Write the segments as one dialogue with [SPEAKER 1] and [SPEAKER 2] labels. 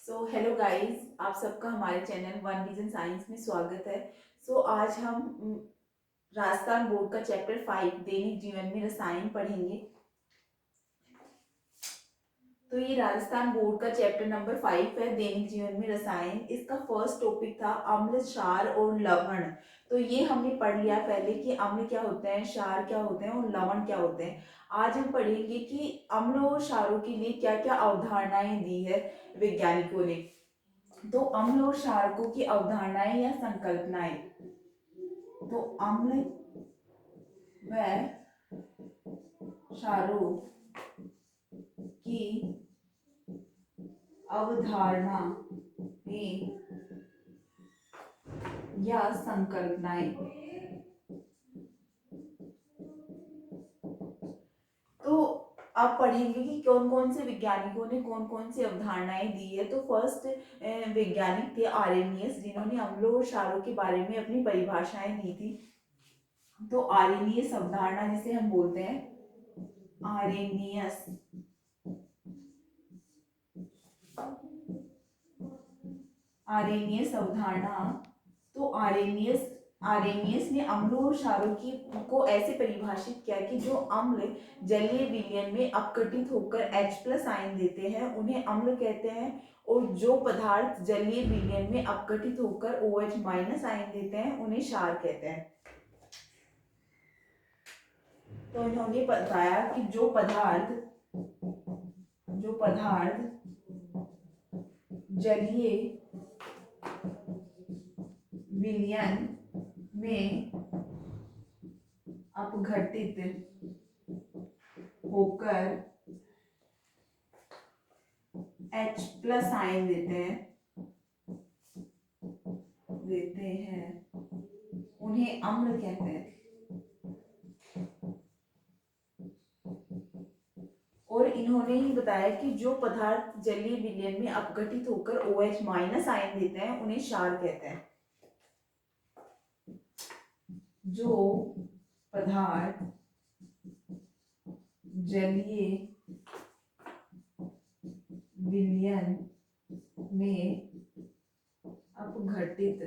[SPEAKER 1] Hello guys, आप सबका हमारे चैनल वन विजन साइंस में स्वागत है। आज हम राजस्थान बोर्ड का चैप्टर 5 दैनिक जीवन में रसायन पढ़ेंगे। तो ये राजस्थान बोर्ड का चैप्टर नंबर 5 है, दैनिक जीवन में रसायन। इसका फर्स्ट टॉपिक था अम्ल, क्षार और लवण। तो ये हमने पढ़ लिया पहले कि अम्ल क्या होते हैं, क्षार क्या होते हैं और लवण क्या होते हैं। आज हम पढ़ेंगे कि अम्लों और क्षारों के लिए क्या क्या अवधारणाएं दी है वैज्ञानिकों ने। तो अम्ल और क्षारकों की अवधारणाएं या संकल्पनाएं। तो अम्ल व क्षारों की अवधारणा में या संकल्पनाएं। तो अब पढ़ेंगे कि कौन कौन से वैज्ञानिकों ने कौन कौन सी अवधारणाएं दी है। तो फर्स्ट वैज्ञानिक थे आर्रेनियस, जिन्होंने अम्लों और क्षारों के बारे में अपनी परिभाषाएं दी थी। तो आर्रेनियस अवधारणा जिसे हम बोलते हैं, आर्रेनियस आर्रेनियस अवधारणा। तो आर्रेनियस ने अम्लों और क्षारों की को ऐसे परिभाषित किया कि जो अम्ल जलीय विलयन में अपघटित होकर H+ आयन देते हैं उन्हें अम्ल कहते हैं, और जो पदार्थ जलीय विलयन में अपघटित होकर OH- आयन देते हैं उन्हें क्षार कहते हैं। तो इन्होंने बताया कि जो पदार्थ जलीय विलयन में अपघटित होकर H+ आयन देते हैं उन्हें अम्ल कहते हैं। और इन्होंने ही बताया कि जो पदार्थ जलीय विलयन में अपघटित होकर OH- आयन देते हैं उन्हें क्षार कहते हैं। जो पदार्थ जलीय विलयन में अपघटित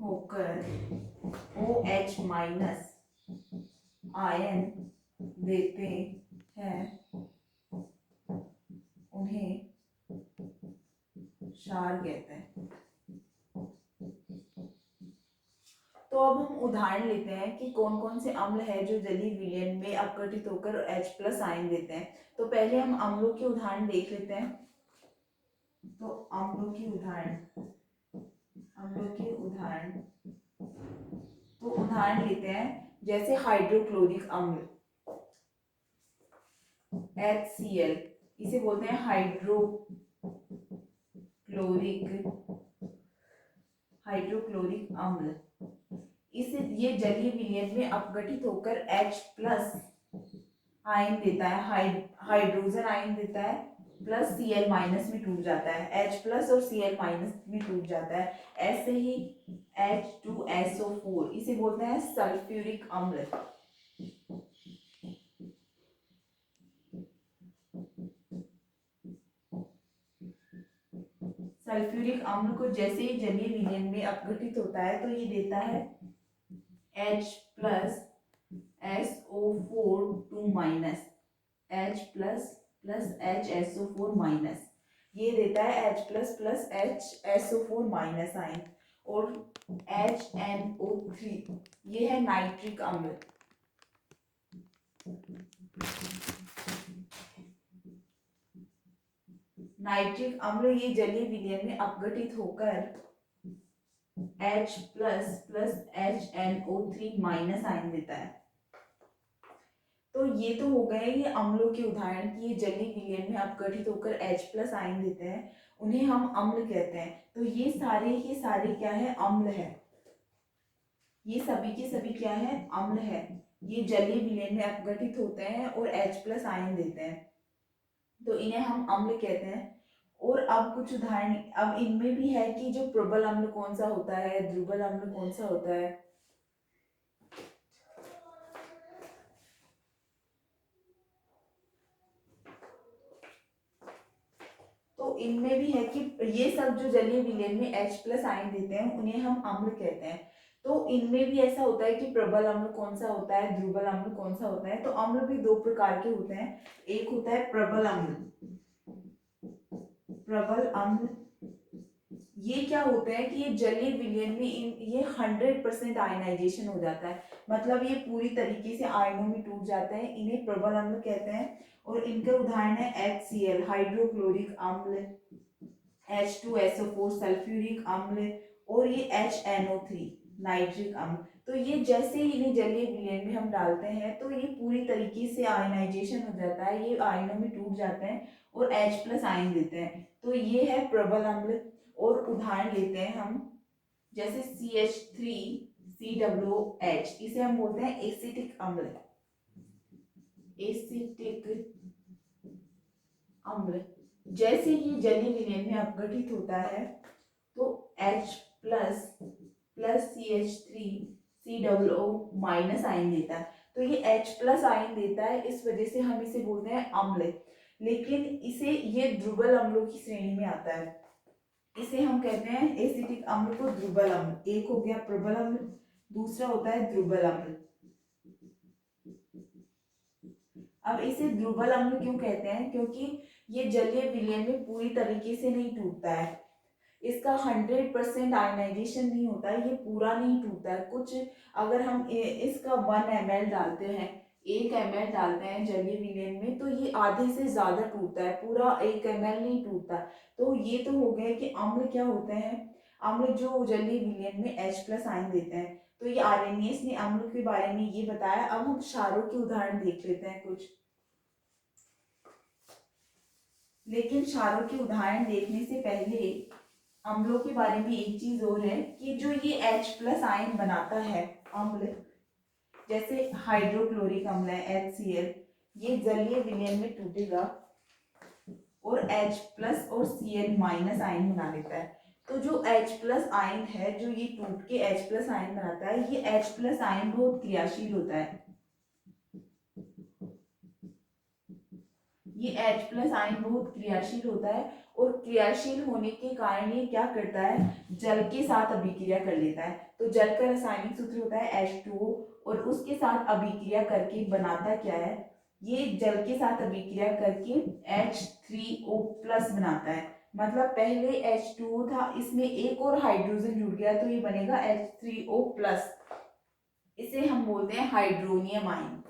[SPEAKER 1] होकर OH- आयन देते हैं उन्हें क्षार कहते हैं। तो अब हम उदाहरण लेते हैं कि कौन कौन से अम्ल है जो जलीय विलयन में अपघटित होकर H+ आयन देते हैं। तो पहले हम अम्लों के उदाहरण देख लेते हैं। तो अम्लों के उदाहरण लेते हैं, जैसे हाइड्रोक्लोरिक अम्ल HCl, इसे बोलते हैं हाइड्रोक्लोरिक अम्ल। इसे ये जलीय विलयन में अपघटित होकर H+ आयन देता है, हाइड्रोजन आयन देता है, प्लस Cl- में टूट जाता है। H+ और Cl- में टूट जाता है। ऐसे ही H2SO4, इसे बोलते हैं सल्फ्यूरिक अम्ल। सल्फ्यूरिक अम्ल को जैसे ही जलीय विलयन में अपघटित होता है तो ये देता है H+ SO4 2-, H+ HSO4-, ये देता है H++ HSO4- आयन। और HNO3, ये है नाइट्रिक अम्ल। नाइट्रिक अम्ल ये जलीय विलयन में अपघटित होकर H++ HNO3- आयन देता है। तो ये तो हो गए ये अम्लों के उदाहरण कि ये जलीय विलयन में अपघटित होकर H+ आयन देते हैं, उन्हें हम अम्ल कहते हैं। तो ये सारे के सारे क्या है, अम्ल है। ये सभी के सभी क्या है, अम्ल है। ये जलीय विलयन में अपघटित होते हैं और H+ आयन देते हैं, तो इन्हें हम अम्ल कहते हैं। और अब कुछ उदाहरण, अब इनमें भी है कि जो प्रबल अम्ल कौन सा होता है, दुर्बल अम्ल कौन सा होता है। तो इनमें भी है कि ये सब जो जलीय विलयन में H प्लस आयन देते हैं उन्हें हम अम्ल कहते हैं। तो इनमें भी ऐसा होता है कि प्रबल अम्ल कौन सा होता है, दुर्बल अम्ल कौन सा होता है। तो अम्ल भी दो प्रकार के होते हैं, एक होता है प्रबल अम्ल। प्रबल अम्ल ये क्या होता है कि ये जलीय विलयन में ये 100% आयनाइजेशन हो जाता है, मतलब ये पूरी तरीके से आयनों में टूट जाता है, इन्हें प्रबल अम्ल कहते हैं। और इनके उदाहरण है HCl हाइड्रोक्लोरिक अम्ल, H2SO4 सल्फ्यूरिक अम्ल, और ये HNO3 नाइट्रिक अम्ल। तो ये जैसे ही इन्हें जलीय विलयन में हम डालते हैं तो ये पूरी तरीके से आयनाइजेशन हो जाता है, ये आयनों में टूट जाते हैं और H प्लस आयन देते हैं। तो ये है प्रबल अम्ल। और उदाहरण लेते हैं हम, जैसे CH3COOH, इसे हम बोलते हैं एसिटिक अम्ल। एसिटिक अम्ल जैसे ही जलीय विलयन में अपघटित होता है तो H plus plus CH3COO minus ion देता है। तो ये H प्लस आयन देता है, इस वजह से हम इसे बोलते हैं अम्ल। लेकिन इसे ये दुर्बल अम्लों की श्रेणी में आता है, इसे हम कहते हैं एसिटिक अम्ल को दुर्बल अम्ल। एक हो गया प्रबल अम्ल, दूसरा होता है दुर्बल अम्ल। अब इसे दुर्बल अम्ल क्यों कहते हैं, क्योंकि ये जलीय विलयन में पूरी तरीके से नहीं टूटता है, इसका 100% आयनाइजेशन नहीं होता है, ये पूरा नहीं टूटता है। कुछ अगर हम इसका 1 ml डालते हैं, 1 ml डालते हैं जलीय विलयन में, तो ये आधे से ज्यादा टूटता है, पूरा 1 ml नहीं टूटता। तो ये तो हो गया कि अम्ल क्या होते हैं, अम्ल जो जलीय विलयन में H प्लस आयन देते हैं। तो ये आर्हेनियस ने अम्ल के बारे में ये बताया। अब हम क्षारों के उदाहरण देख लेते हैं कुछ। लेकिन क्षारों के उदाहरण देखने से पहले अम्लों के बारे में एक चीज और है कि जो ये H प्लस आयन बनाता है अम्ल, जैसे हाइड्रोक्लोरिक अम्ल है HCl, ये जलीय विलयन में टूटेगा और H प्लस और Cl माइनस आयन बना लेता है। तो जो H प्लस आयन है, जो ये टूट के H प्लस आयन बनाता है, ये H प्लस आयन बहुत क्रियाशील होता है। ये H प्लस आयन बहुत क्रियाशील होता है और क्रियाशील होने के कारण ये क्या करता है, जल के साथ अभिक्रिया कर लेता है। तो जल का रासायनिक सूत्र होता है H2O और उसके साथ अभिक्रिया करके बनाता क्या है, ये जल के साथ अभिक्रिया करके H3O प्लस बनाता है। मतलब पहले H2O था, इसमें एक और हाइड्रोजन जुड़ गया तो ये बनेगा H3O प्लस। इसे हम बोलते हैं हाइड्रोनियम आयन।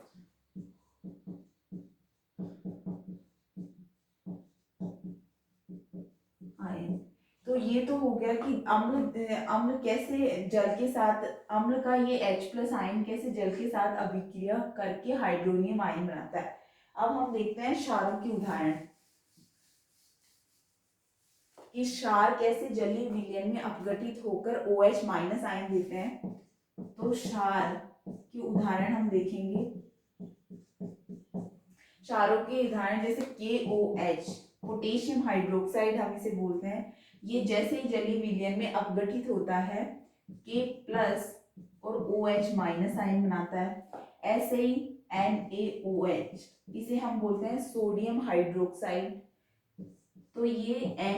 [SPEAKER 1] तो ये तो हो गया कि अम्ल कैसे जल के साथ, अम्ल का ये H प्लस आयन कैसे जल के साथ अभिक्रिया करके हाइड्रोनियम आयन बनाता है। अब हम देखते हैं क्षारों के उदाहरण कि क्षार कैसे जलीय विलयन में अपघटित होकर OH माइनस आयन देते हैं। तो क्षार के उदाहरण हम देखेंगे। क्षारों के उदाहरण जैसे KOH पोटेशियम हाइड्रोक्साइड हम इसे बोलते हैं, ये जैसे ही जलीय विलयन में अपघटित होता है K प्लस और OH माइनस आयन बनाता है। ऐसे ही NaOH, इसे हम बोलते हैं सोडियम हाइड्रोक्साइड, तो ये Na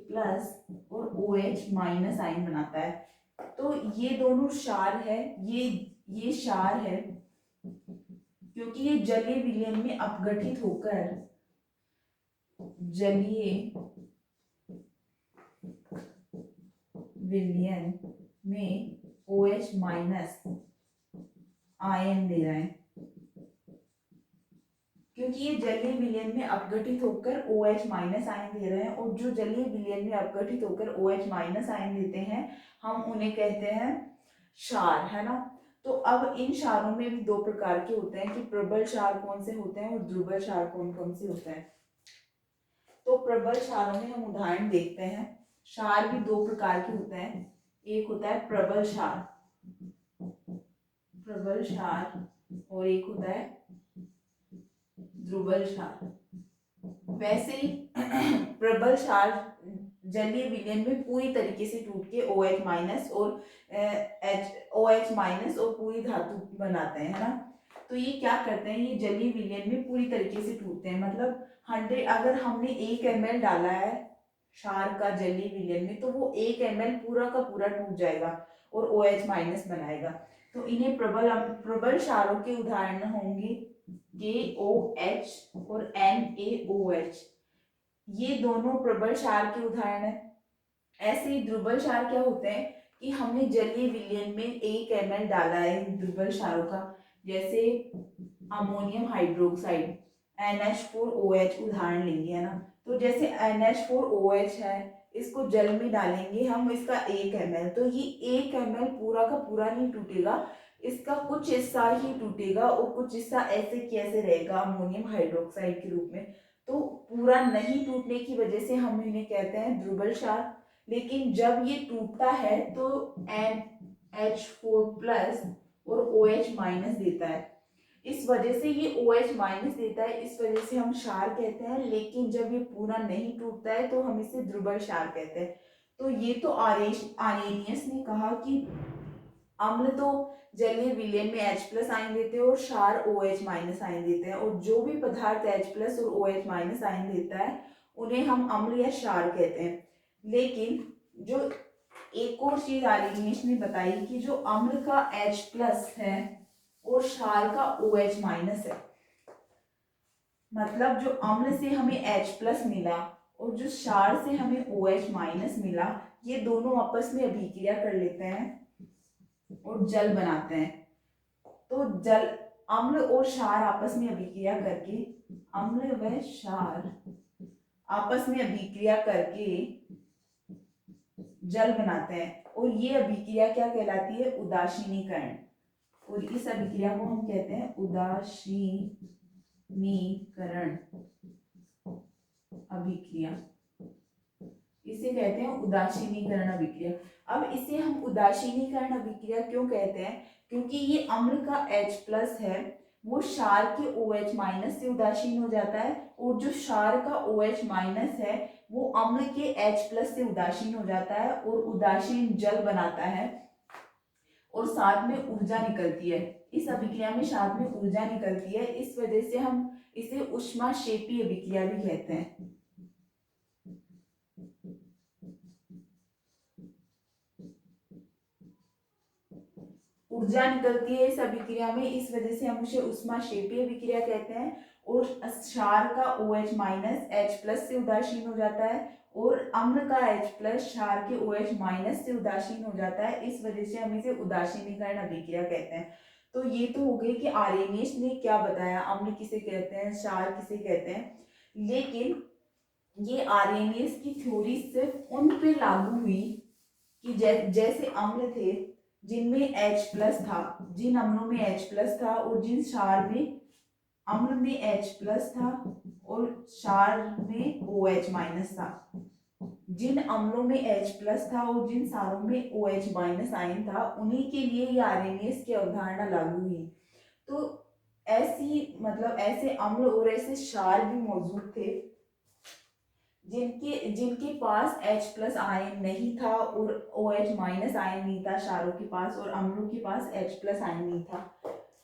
[SPEAKER 1] प्लस और OH माइनस आयन बनाता है। तो ये दोनों क्षार है, ये क्षार है क्योंकि ये जलीय विलयन में अपघटित होकर जलीय विलयन में OH माइनस आयन दे रहा है, क्योंकि ये जलीय विलयन में अपघटित होकर OH माइनस आयन दे रहे हैं। और जो जलीय विलयन में अपघटित होकर OH माइनस आयन देते हैं हम उन्हें कहते हैं क्षार, है ना। तो अब इन क्षारों में भी दो प्रकार के होते हैं कि प्रबल क्षार कौन से होते हैं और दुर्बल क्षार कौन कौन से होते हैं। तो प्रबल क्षारों में हम उदाहरण देखते हैं। क्षार भी दो प्रकार के होते हैं, एक होता है प्रबल क्षार, प्रबल क्षार, और एक होता है दुर्बल क्षार। वैसे ही प्रबल क्षार जलीय विलयन में पूरी तरीके से टूट के OH माइनस और OH माइनस और पूरी धातु बनाते हैं, है ना। तो ये क्या करते हैं, ये जलीय विलयन में पूरी तरीके से टूटते हैं। मतलब 100 अगर हमने 1 ml डाला है क्षार का जलीय विलयन में, तो वो 1 ml पूरा का पूरा टूट जाएगा और OH माइनस बनाएगा। तो इन्हें प्रबल क्षारों के उदाहरण होंगे KOH और NaOH। ये दोनों प्रबल क्षार के उदाहरण है। ऐसे ही दुर्बल क्षार क्या होते हैं कि हमने जलीय विलयन में 1 ml डाला है दुर्बल क्षारों का, जैसे अमोनियम हाइड्रोक्साइड NH4OH उदाहरण लेंगे, है ना। तो जैसे NH4OH है, इसको जल में डालेंगे हम, इसका 1 ml, तो ये 1 ml पूरा का पूरा नहीं टूटेगा, इसका कुछ हिस्सा ही टूटेगा और कुछ हिस्सा ऐसे कैसे रहेगा अमोनियम हाइड्रोक्साइड के रूप में। तो पूरा नहीं टूटने की वजह से हम इन्हें कहते हैं दुर्बल क्षार। लेकिन जब ये टूटता है तो NH4+ और OH माइनस देता है, इस वजह से ये OH माइनस देता है, इस वजह से हम क्षार कहते हैं। लेकिन जब ये पूरा नहीं टूटता है तो हम इसे दुर्बल क्षार कहते हैं। तो ये तो आरेनियस ने कहा कि अम्ल तो जलीय विलयन में H+ आयन देते हैं और क्षार OH माइनस आयन देते हैं, और जो भी पदार्थ H+ और OH माइनस आयन देता है उन्हें हम अम्ल या क्षार कहते हैं। लेकिन जो एक और चीज आरेनियस ने बताई कि जो अम्ल का H+ है और क्षार का OH माइनस है, मतलब जो अम्ल से हमें H+ मिला और जो क्षार से हमें OH माइनस मिला, ये दोनों आपस में अभिक्रिया कर लेते हैं और जल बनाते हैं। तो जल अम्ल और क्षार आपस में अभिक्रिया करके, अम्ल व क्षार आपस में अभिक्रिया करके जल बनाते हैं, और ये अभिक्रिया क्या कहलाती है? उदासीनीकरण। और इस अभिक्रिया को हम कहते हैं उदासीनीकरण अभिक्रिया, इसे कहते हैं उदासीनीकरण अभिक्रिया। अब इसे हम उदासीनीकरण अभिक्रिया क्यों कहते हैं? क्योंकि ये अम्ल का H+ है, वो क्षार के OH माइनस से उदासीन हो जाता है, और जो क्षार का OH माइनस है वो अम्ल के H+ से उदासीन हो जाता है और उदासीन जल बनाता है, और साथ में ऊर्जा निकलती है। इस अभिक्रिया में साथ में ऊर्जा निकलती है, इस वजह से हम इसे ऊष्माक्षेपी अभिक्रिया भी कहते हैं। ऊर्जा निकलती है इस अभिक्रिया में, इस वजह से हम उसे ऊष्माक्षेपी अभिक्रिया कहते हैं। और क्षार का OH माइनस H+ से उदासीन हो जाता है, और अम्ल का H+ क्षार के OH माइनस से उदासीन हो जाता है, इस वजह से हम इसे उदासीनीकरण अभिक्रिया कहते हैं। तो ये तो हो गई कि आरेनियस ने क्या बताया, अम्ल किसे कहते हैं, क्षार किसे कहते हैं। लेकिन ये आरेनियस की थ्योरी सिर्फ उन पे लागू हुई कि जैसे अम्ल थे जिनमें H+ था, जिन अम्लों में H+ था और जिन क्षार में, अम्ल में H+ था और क्षार में OH माइनस था, जिन अम्लों में H+ था और जिन क्षारों में OH माइनस आयन था, उन्हीं के लिए ये आरेनियस की अवधारणा लागू हुई। तो ऐसी मतलब ऐसे अम्ल और ऐसे क्षार भी मौजूद थे जिनके पास H+ आयन नहीं था और OH माइनस आयन नहीं था क्षारों के पास, और अम्लों के पास H+ आयन नहीं था।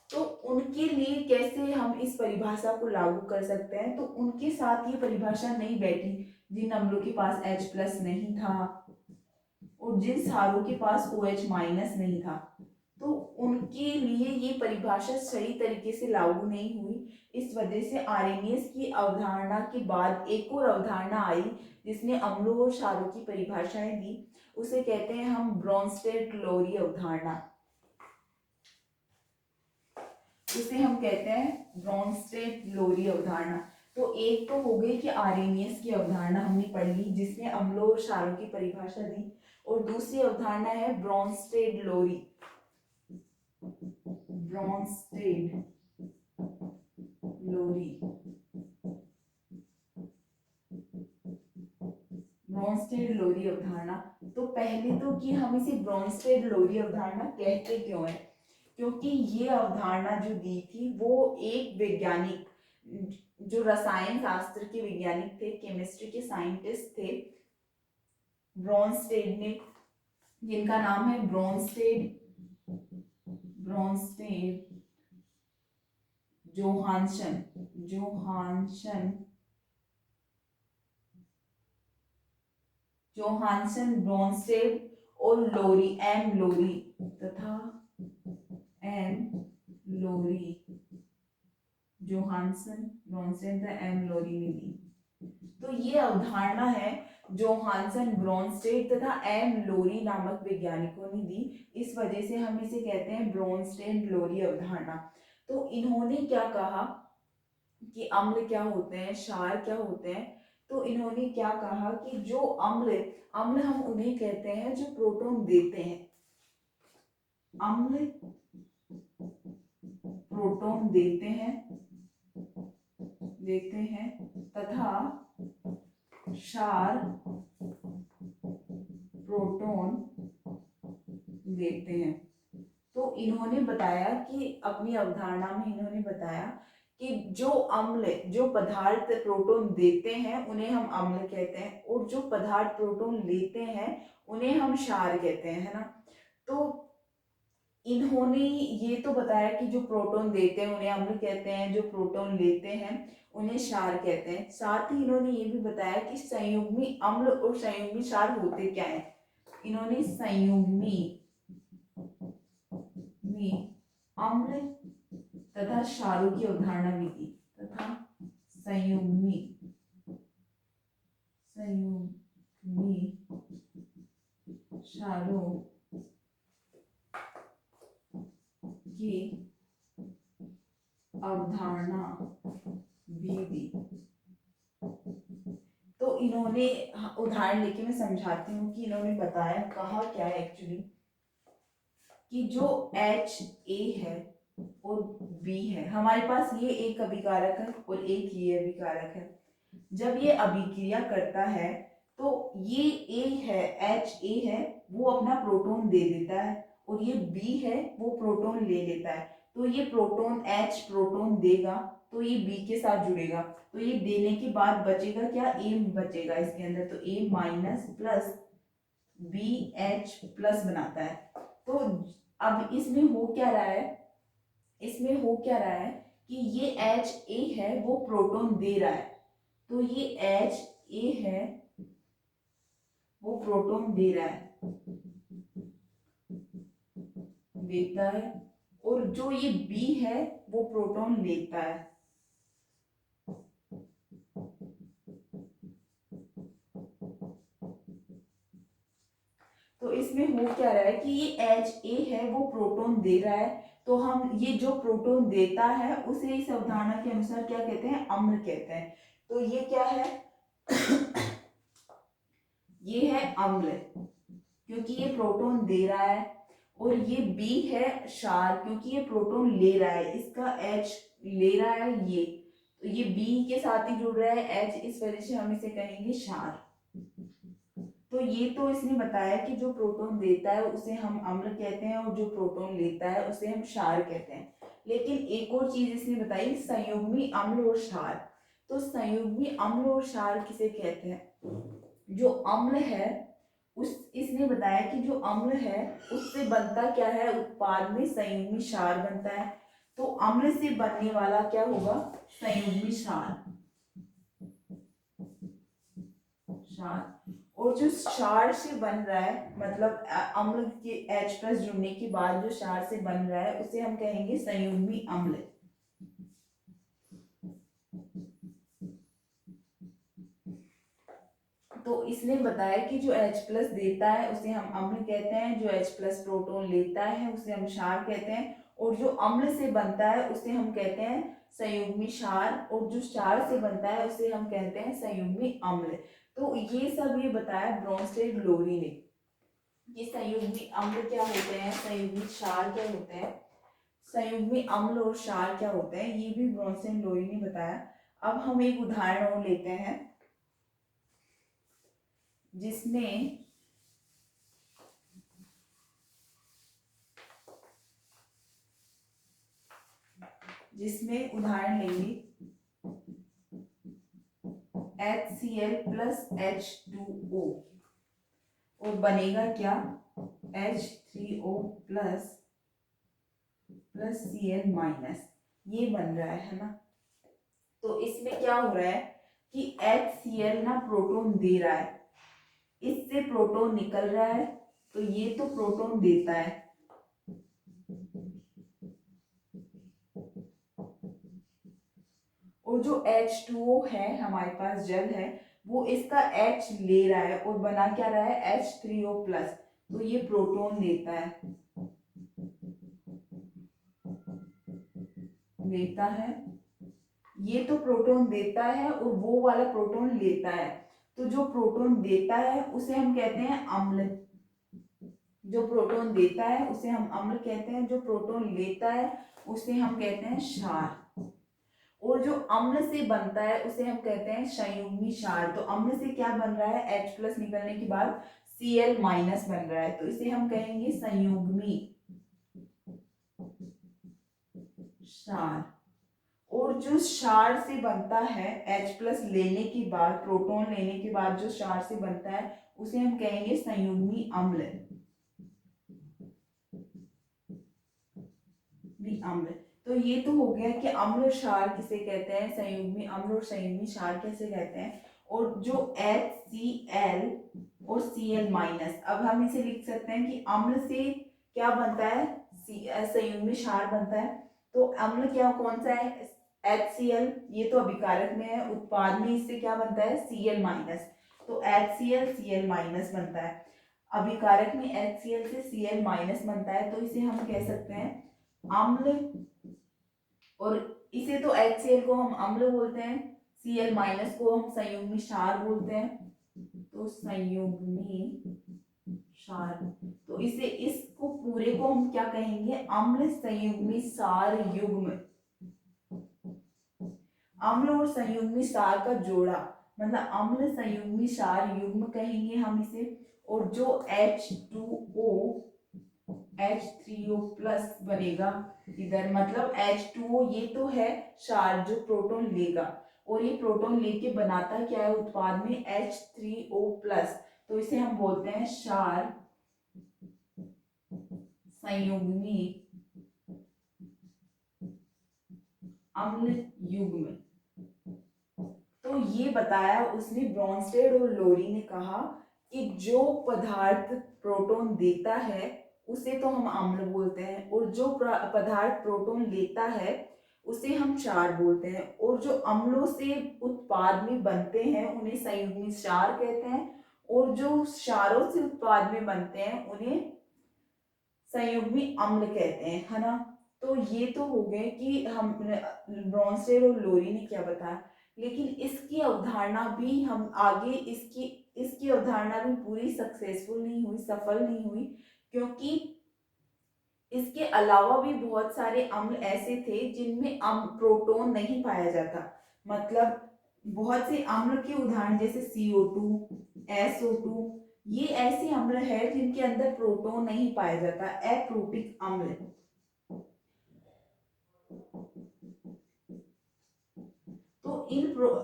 [SPEAKER 1] तो उनके लिए कैसे हम इस परिभाषा को लागू कर सकते हैं? तो उनके साथ ये परिभाषा नहीं बैठी जिन अम्लों के पास H+ नहीं था और जिन क्षारों के पास OH माइनस नहीं था। तो उनके लिए ये परिभाषा सही तरीके से लागू नहीं हुई, इस वजह से आरेनियस की अवधारणा के बाद एक और अवधारणा आई जिसने अम्लों और क्षारों की परिभाषाएं दी, उसे कहते हैं हम ब्रोंस्टेड-लोरी अवधारणा। उसे हम कहते हैं ब्रोंस्टेड-लोरी अवधारणा। तो एक तो हो गई कि आरेनियस की अवधारणा हमने पढ़ ली जिसने अम्लों और क्षारों की परिभाषा दी, और दूसरी अवधारणा है ब्रोंस्टेड-लोरी। ब्रोंस्टेड-लोरी ब्रोंस्टेड-लोरी अवधारणा। तो पहले तो कि हम इसे ब्रोंस्टेड-लोरी अवधारणा कहते क्यों है? क्योंकि ये अवधारणा जो दी थी वो एक वैज्ञानिक, जो रसायन शास्त्र के वैज्ञानिक थे, केमिस्ट्री के साइंटिस्ट थे, ब्रोंस्टेड ने, जिनका नाम है ब्रोंस्टेड जोहानसन जोहानसन, ब्रोंस्टेड और लोरी, एम लोरी तथा एम लोरी, जोहानसन, ब्रोंस्टेड तथा एम लोरी ने दी। तो ये अवधारणा है जोहानसन, ब्रोंस्टेड तथा एम लोरी नामक वैज्ञानिकों ने दी। इस वजह से हम इसे कहते हैं ब्रोंस्टेड लोरी अवधारणा। तो इन्होंने क्या कहा कि अम्ल क्या होते हैं, क्षार क्या होते हैं। तो इन्होंने क्या कहा कि जो अम्ल अम्ल हम उन्हें कहते हैं जो प्रोटॉन देते हैं, अम्ल प्रोटॉन देते हैं तथा क्षार प्रोटॉन देते हैं। तो इन्होंने बताया कि अपनी अवधारणा में इन्होंने बताया कि जो अम्ल, जो पदार्थ प्रोटॉन देते हैं उन्हें हम अम्ल कहते हैं, और जो पदार्थ प्रोटॉन लेते हैं उन्हें हम क्षार कहते हैं, है ना। तो इन्होंने ये तो बताया कि जो प्रोटॉन देते हैं उन्हें अम्ल कहते हैं, जो प्रोटॉन लेते हैं उन्हें क्षार कहते हैं। साथ ही इन्होंने ये भी बताया कि संयुग्मी अम्ल और संयुग्मी क्षार होते क्या है। इन्होंने संयुग्मी अम्ल तथा क्षारों की अवधारणा भी दी, तथा संयुग्मी क्षारों की अवधारणा भी दी। तो इन्होंने उदाहरण लेके मैं समझाती हूँ कि इन्होंने बताया, कहा क्या है एक्चुअली, कि जो HA है और B है, हमारे पास ये एक अभिकारक है और एक ये अभिकारक है। जब ये अभिक्रिया करता है तो ये A है, HA है, वो अपना प्रोटॉन दे देता है, और ये B है वो प्रोटॉन ले लेता है। तो ये प्रोटॉन H प्रोटॉन देगा तो ये B के साथ जुड़ेगा, तो ये देने के बाद बचेगा क्या, A बचेगा इसके अंदर, तो A minus plus BH plus बनाता है। तो अब इसमें हो क्या रहा है, कि ये HA है वो प्रोटॉन दे रहा है, तो ये HA है वो प्रोटॉन दे रहा है, देता है, और जो ये B है वो प्रोटॉन लेता है। तो इसमें हो क्या रहा है कि ये HA है वो प्रोटॉन दे रहा है, तो हम ये जो प्रोटॉन देता है उसे इस अवधारणा के अनुसार क्या कहते हैं, अम्ल कहते हैं। तो ये क्या है ये है अम्ल, क्योंकि ये प्रोटॉन दे रहा है, और ये B है क्षार, क्योंकि ये प्रोटॉन ले रहा है, इसका H ले रहा है ये, तो ये B के साथ ही जुड़ रहा है H, इस वजह से हम इसे कहेंगे क्षार। तो ये तो इसने बताया कि जो प्रोटॉन देता है उसे हम अम्ल कहते हैं, और जो प्रोटॉन लेता है उसे हम क्षार कहते हैं। लेकिन एक और चीज इसने बताई, संयुग्मी अम्ल और क्षार। तो संयुग्मी अम्ल और क्षार किसे कहते हैं, जो अम्ल है उस, इसने बताया कि जो अम्ल है उससे बनता क्या है, उत्पाद में संयुग्मी क्षार बनता है। तो अम्ल से बनने वाला क्या होगा, संयुग्मी क्षार, और जो क्षार से बन रहा है, मतलब अम्ल के H प्लस जुड़ने के बाद जो क्षार से बन रहा है उसे हम कहेंगे संयुग्मी अम्ल। तो इसने बताया कि जो H प्लस देता है उसे हम अम्ल कहते हैं, जो H प्लस प्रोटॉन लेता है उसे हम क्षार कहते हैं, और जो अम्ल से बनता है उसे हम कहते हैं संयुग्मी क्षार, और जो क्षार से बनता है उसे हम कहते हैं संयुग्मी अम्ल। तो ये सब ये बताया ब्रोंस्टेड लोरी ने, ये संयुग्मी अम्ल क्या होते हैं, संयुग्मी क्षार क्या होते हैं, संयुग्मी अम्ल और क्षार क्या होते हैं, ये भी ब्रोंस्टेड लोरी ने बताया। अब हम एक उदाहरण और लेते हैं जिसमें उदाहरण लेंगे HCl प्लस H2O, और बनेगा क्या, H3O प्लस Cl माइनस, ये बन रहा है ना। तो इसमें क्या हो रहा है कि HCl ना प्रोटॉन दे रहा है, इससे प्रोटॉन निकल रहा है, तो ये तो प्रोटॉन देता है, और जो H2O है हमारे पास जल है वो इसका H ले रहा है और बना क्या रहा है H3O प्लस, तो ये प्रोटॉन लेता है, ये तो प्रोटॉन देता है और वो वाला प्रोटॉन लेता है, तो जो प्रोटॉन देता है उसे हम कहते हैं अम्ल, जो प्रोटॉन देता है उसे हम अम्ल कहते हैं, जो प्रोटॉन लेता है उसे हम कहते हैं क्षार, और जो अम्ल से बनता है उसे हम कहते हैं संयुग्मी क्षार। तो अम्ल से क्या बन रहा है H प्लस निकलने के बाद Cl माइनस बन रहा है, तो इसे हम कहेंगे संयुग्मी क्षार। और जो क्षार से बनता है H प्लस लेने के बाद, प्रोटॉन लेने के बाद जो क्षार से बनता है उसे हम कहेंगे संयुग्मी अम्ल, अम्ल। तो ये तो हो गया कि अम्ल क्षार किसे कहते हैं, संयुग्मी अम्ल और संयुग्मी क्षार कैसे कहते हैं। और जो HCl और Cl माइनस, अब हम इसे लिख सकते हैं कि अम्ल से क्या बनता है, संयुग्मी क्षार बनता है। तो अम्ल क्या कौन सा है HCl, ये तो अभिकारक में है, उत्पाद में इससे क्या बनता है Cl माइनस, तो HCl Cl माइनस बनता है, अभिकारक में HCl से Cl माइनस बनता है, तो इसे हम कह सकते हैं अम्ल। और इसे तो HCl को हम अम्ल बोलते हैं, Cl माइनस को हम संयुग्मी क्षार बोलते हैं, तो संयुग्मी क्षार। तो इसे इसको पूरे को हम क्या कहेंगे अम्ल संयुग्मी क्षार युग्म, अम्ल और संयुग्मी क्षार का जोड़ा, मतलब अम्ल संयुग्मी क्षार युग्म कहेंगे हम इसे। और जो H2O H3O प्लस बनेगा इधर, मतलब H2O ये तो है क्षार जो प्रोटॉन लेगा, और ये प्रोटॉन लेके बनाता क्या है उत्पाद में H3O प्लस, तो इसे हम बोलते हैं क्षार संयुग्मी अम्ल युग्म। तो ये बताया उसने, ब्रॉन्स्टेड और लोरी ने कहा कि जो पदार्थ प्रोटॉन देता है उसे तो हम अम्ल बोलते हैं, और जो पदार्थ प्रोटॉन लेता है उसे हम क्षार बोलते हैं, और जो अम्लों से उत्पाद में बनते हैं उन्हें संयुग्मी क्षार कहते हैं, और जो क्षारों से उत्पाद में बनते हैं उन्हें संयुग्मी अम्ल कहते हैं, है ना। तो ये तो हो गए कि हम ब्रॉन्स्टेड और लोरी ने क्या बताया, लेकिन इसकी अवधारणा भी हम आगे इसकी इसकी अवधारणा भी पूरी सक्सेसफुल नहीं हुई, सफल नहीं हुई, क्योंकि इसके अलावा भी बहुत सारे अम्ल ऐसे थे जिनमें प्रोटॉन नहीं पाया जाता, मतलब बहुत से अम्ल के उदाहरण जैसे CO2, SO2, ये ऐसे अम्ल है जिनके अंदर प्रोटॉन नहीं पाया जाता, अप्रोटिक अम्ल। तो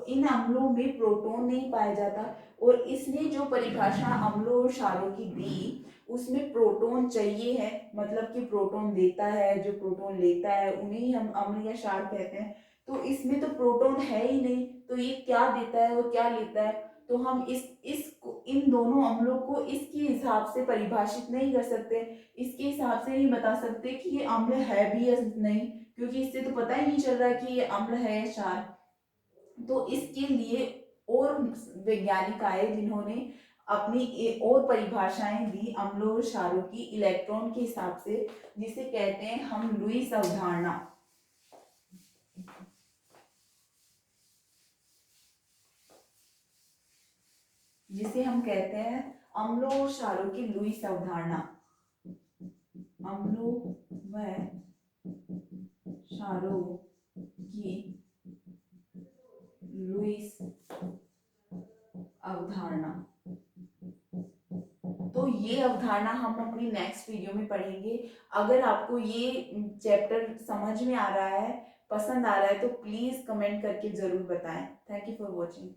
[SPEAKER 1] इन अम्लों में प्रोटॉन नहीं पाया जाता, और इसने जो परिभाषा अम्लों और क्षारों की दी उसमें प्रोटॉन चाहिए है, मतलब कि प्रोटॉन देता है, जो प्रोटॉन लेता है उन्हें ही हम अम्ल या क्षार कहते हैं। तो इसमें तो प्रोटॉन है ही नहीं, तो ये क्या देता है और क्या लेता है, तो हम इन दोनों अम्लों को इसके हिसाब से परिभाषित नहीं कर सकते, इसके हिसाब से नहीं बता सकते कि ये अम्ल है भी या नहीं, क्योंकि इससे तो पता ही नहीं चल रहा कि ये अम्ल है या क्षार। तो इसके लिए और वैज्ञानिक आए जिन्होंने अपनी और परिभाषाएं दी अम्लों और क्षारों की इलेक्ट्रॉन के हिसाब से, जिसे कहते हैं हम लुईस अवधारणा, जिसे हम कहते हैं अम्लों और क्षारों की लुईस अवधारणा, अम्लों व क्षारों की लुईस अवधारणा। तो ये अवधारणा हम अपनी नेक्स्ट वीडियो में पढ़ेंगे। अगर आपको ये चैप्टर समझ में आ रहा है, पसंद आ रहा है, तो प्लीज कमेंट करके जरूर बताएं। Thank you for watching.